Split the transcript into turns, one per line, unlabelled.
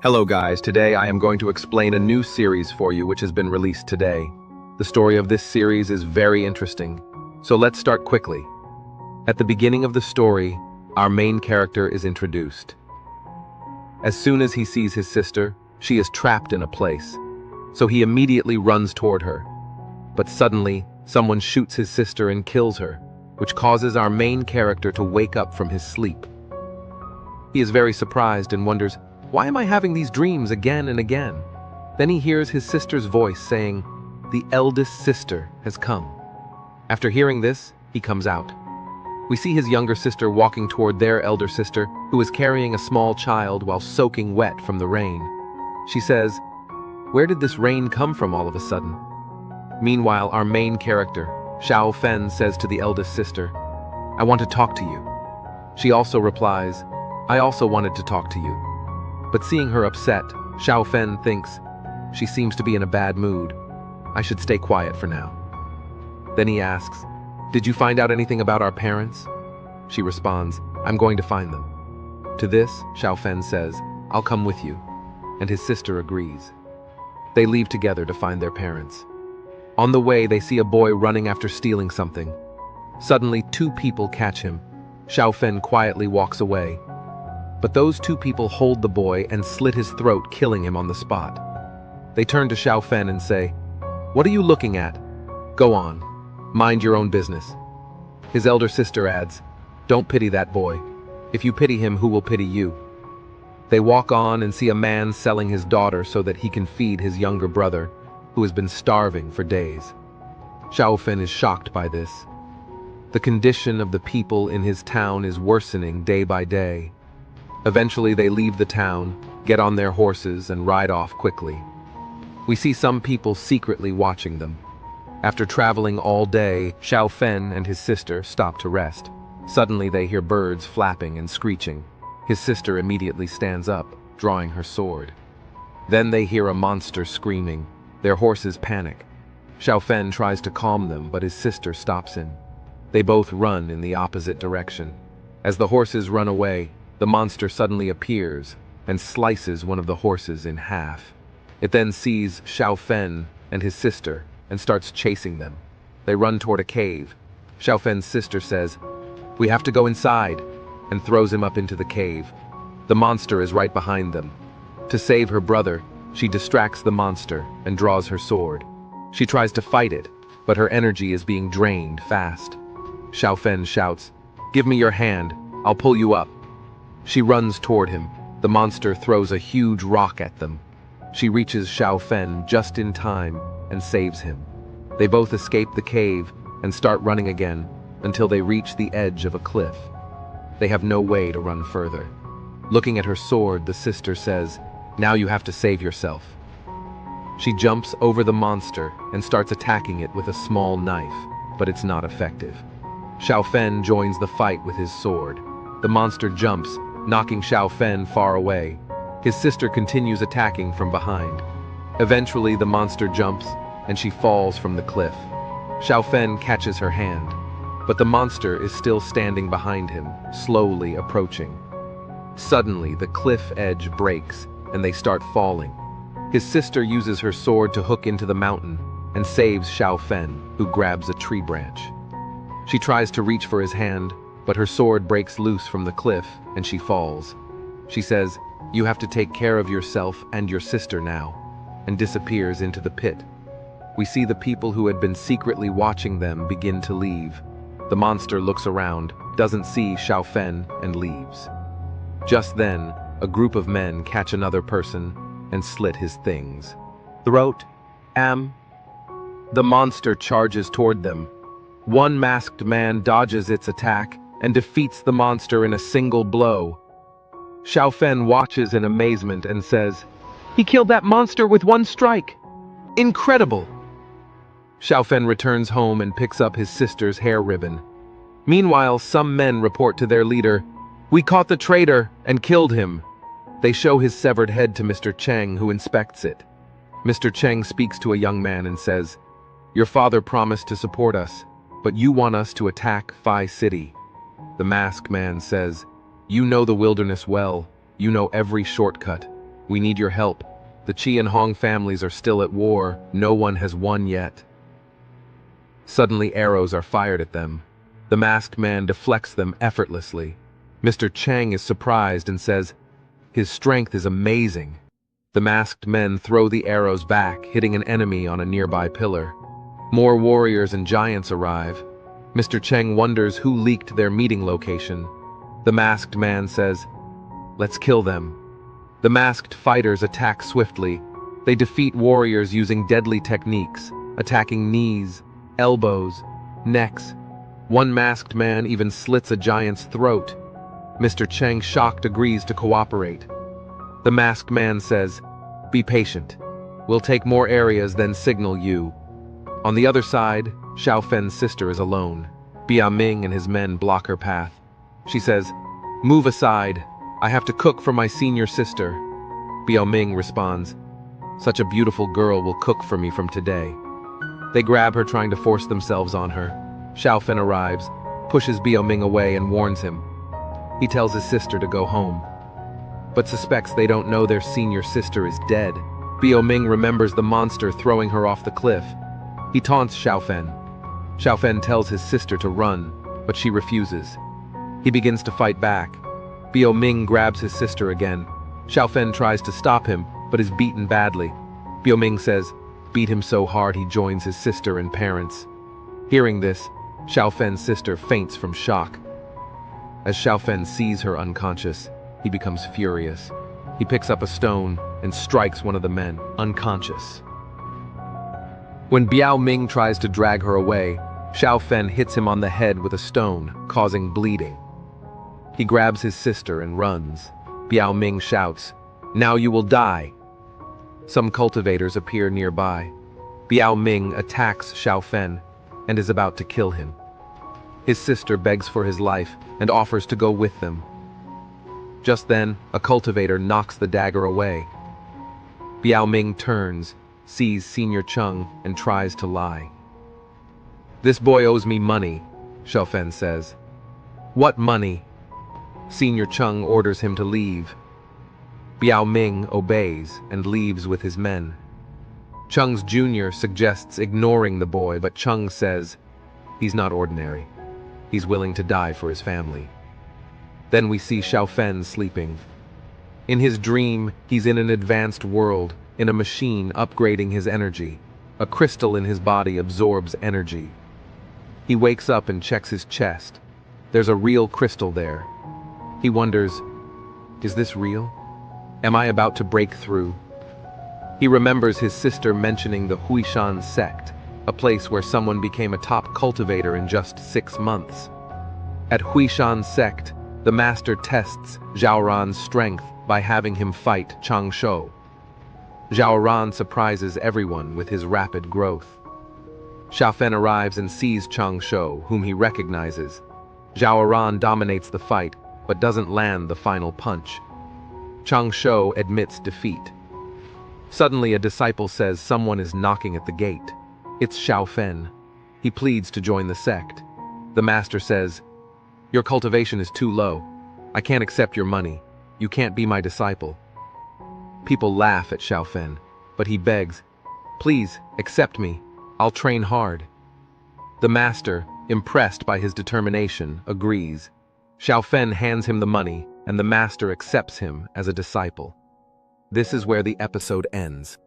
Hello guys, today I am going to explain a new series for you which has been released today. The story of this series is very interesting, so let's start quickly. At the beginning of the story, our main character is introduced. As soon as he sees his sister, she is trapped in a place, so he immediately runs toward her. But suddenly, someone shoots his sister and kills her, which causes our main character to wake up from his sleep. He is very surprised and wonders, why am I having these dreams again and again? Then he hears his sister's voice saying, "The eldest sister has come." After hearing this, he comes out. We see his younger sister walking toward their elder sister, who is carrying a small child while soaking wet from the rain. She says, "Where did this rain come from all of a sudden?" Meanwhile, our main character, Xiao Fen, says to the eldest sister, "I want to talk to you." She also replies, "I also wanted to talk to you." But seeing her upset, Xiao Fen thinks, she seems to be in a bad mood. I should stay quiet for now. Then he asks, "Did you find out anything about our parents?" She responds, "I'm going to find them." To this, Xiao Fen says, "I'll come with you," and his sister agrees. They leave together to find their parents. On the way, they see a boy running after stealing something. Suddenly, two people catch him. Xiao Fen quietly walks away. But those two people hold the boy and slit his throat, killing him on the spot. They turn to Xiao Fen and say, "What are you looking at? Go on. Mind your own business." His elder sister adds, "Don't pity that boy. If you pity him, who will pity you?" They walk on and see a man selling his daughter so that he can feed his younger brother, who has been starving for days. Xiao Fen is shocked by this. The condition of the people in his town is worsening day by day. Eventually, they leave the town, get on their horses, and ride off quickly. We see some people secretly watching them. After traveling all day, Xiao Fen and his sister stop to rest. Suddenly, they hear birds flapping and screeching. His sister immediately stands up, drawing her sword. Then they hear a monster screaming. Their horses panic. Xiao Fen tries to calm them, but his sister stops him. They both run in the opposite direction. As the horses run away, the monster suddenly appears and slices one of the horses in half. It then sees Xiao Fen and his sister and starts chasing them. They run toward a cave. Xiao Fen's sister says, "We have to go inside," and throws him up into the cave. The monster is right behind them. To save her brother, she distracts the monster and draws her sword. She tries to fight it, but her energy is being drained fast. Xiao Fen shouts, "Give me your hand, I'll pull you up." She runs toward him. The monster throws a huge rock at them. She reaches Xiao Fen just in time and saves him. They both escape the cave and start running again until they reach the edge of a cliff. They have no way to run further. Looking at her sword, the sister says, "Now you have to save yourself." She jumps over the monster and starts attacking it with a small knife, but it's not effective. Xiao Fen joins the fight with his sword. The monster jumps, knocking Xiao Fen far away. His sister continues attacking from behind. Eventually, the monster jumps, and she falls from the cliff. Xiao Fen catches her hand, but the monster is still standing behind him, slowly approaching. Suddenly, the cliff edge breaks, and they start falling. His sister uses her sword to hook into the mountain and saves Xiao Fen, who grabs a tree branch. She tries to reach for his hand, but her sword breaks loose from the cliff and she falls. She says, "You have to take care of yourself and your sister now," and disappears into the pit. We see the people who had been secretly watching them begin to leave. The monster looks around, doesn't see Xiao Fen, and leaves. Just then, a group of men catch another person and slit his things. Throat. The monster charges toward them. One masked man dodges its attack and defeats the monster in a single blow. Xiao Fen watches in amazement and says, "He killed that monster with one strike! Incredible!" Xiao Fen returns home and picks up his sister's hair ribbon. Meanwhile, some men report to their leader, "We caught the traitor and killed him." They show his severed head to Mr. Cheng, who inspects it. Mr. Cheng speaks to a young man and says, "Your father promised to support us, but you want us to attack Phi City." The masked man says, "You know the wilderness well. You know every shortcut. We need your help. The Qi and Hong families are still at war. No one has won yet. Suddenly arrows are fired at them. The masked man deflects them effortlessly. Mr. Cheng is surprised and says, "His strength is amazing." The masked men throw the arrows back, hitting an enemy on a nearby pillar. More warriors and giants arrive. Mr. Cheng wonders who leaked their meeting location. The masked man says, "Let's kill them." The masked fighters attack swiftly. They defeat warriors using deadly techniques, attacking knees, elbows, necks. One masked man even slits a giant's throat. Mr. Cheng, shocked, agrees to cooperate. The masked man says, "Be patient. We'll take more areas, then signal you." On the other side, Xiao Fen's sister is alone. Bia Ming and his men block her path. She says, "Move aside. I have to cook for my senior sister." Bia Ming responds, "Such a beautiful girl will cook for me from today." They grab her, trying to force themselves on her. Xiao Fen arrives, pushes Bia Ming away and warns him. He tells his sister to go home, but suspects they don't know their senior sister is dead. Bia Ming remembers the monster throwing her off the cliff. He taunts Xiao Fen. Xiao Fen tells his sister to run, but she refuses. He begins to fight back. Bia Ming grabs his sister again. Xiao Fen tries to stop him, but is beaten badly. Bia Ming says, "Beat him so hard he joins his sister and parents." Hearing this, Xiao Fen's sister faints from shock. As Xiao Fen sees her unconscious, he becomes furious. He picks up a stone and strikes one of the men, unconscious. When Biao Ming tries to drag her away, Xiao Fen hits him on the head with a stone, causing bleeding. He grabs his sister and runs. Biao Ming shouts, "Now you will die." Some cultivators appear nearby. Biao Ming attacks Xiao Fen and is about to kill him. His sister begs for his life and offers to go with them. Just then, a cultivator knocks the dagger away. Biao Ming turns, sees Senior Cheng, and tries to lie. "This boy owes me money," Xiao Fen says. "What money?" Senior Cheng orders him to leave. Biao Ming obeys and leaves with his men. Cheng's junior suggests ignoring the boy, but Cheng says he's not ordinary. He's willing to die for his family. Then we see Xiao Fen sleeping. In his dream, he's in an advanced world, in a machine upgrading his energy. A crystal in his body absorbs energy. He wakes up and checks his chest. There's a real crystal there. He wonders, is this real? Am I about to break through? He remembers his sister mentioning the Huishan sect, a place where someone became a top cultivator in just 6 months. At Huishan sect, the master tests Zhao Ran's strength by having him fight Chang Shou. Zhao Ran surprises everyone with his rapid growth. Xiao Fen arrives and sees Chang Shou, whom he recognizes. Zhao Ran dominates the fight, but doesn't land the final punch. Chang Shou admits defeat. Suddenly, a disciple says someone is knocking at the gate. It's Xiao Fen. He pleads to join the sect. The master says, "Your cultivation is too low. I can't accept your money. You can't be my disciple." People laugh at Xiao Fen, but he begs, "Please, accept me. I'll train hard." The master, impressed by his determination, agrees. Xiao Fen hands him the money, and the master accepts him as a disciple. This is where the episode ends.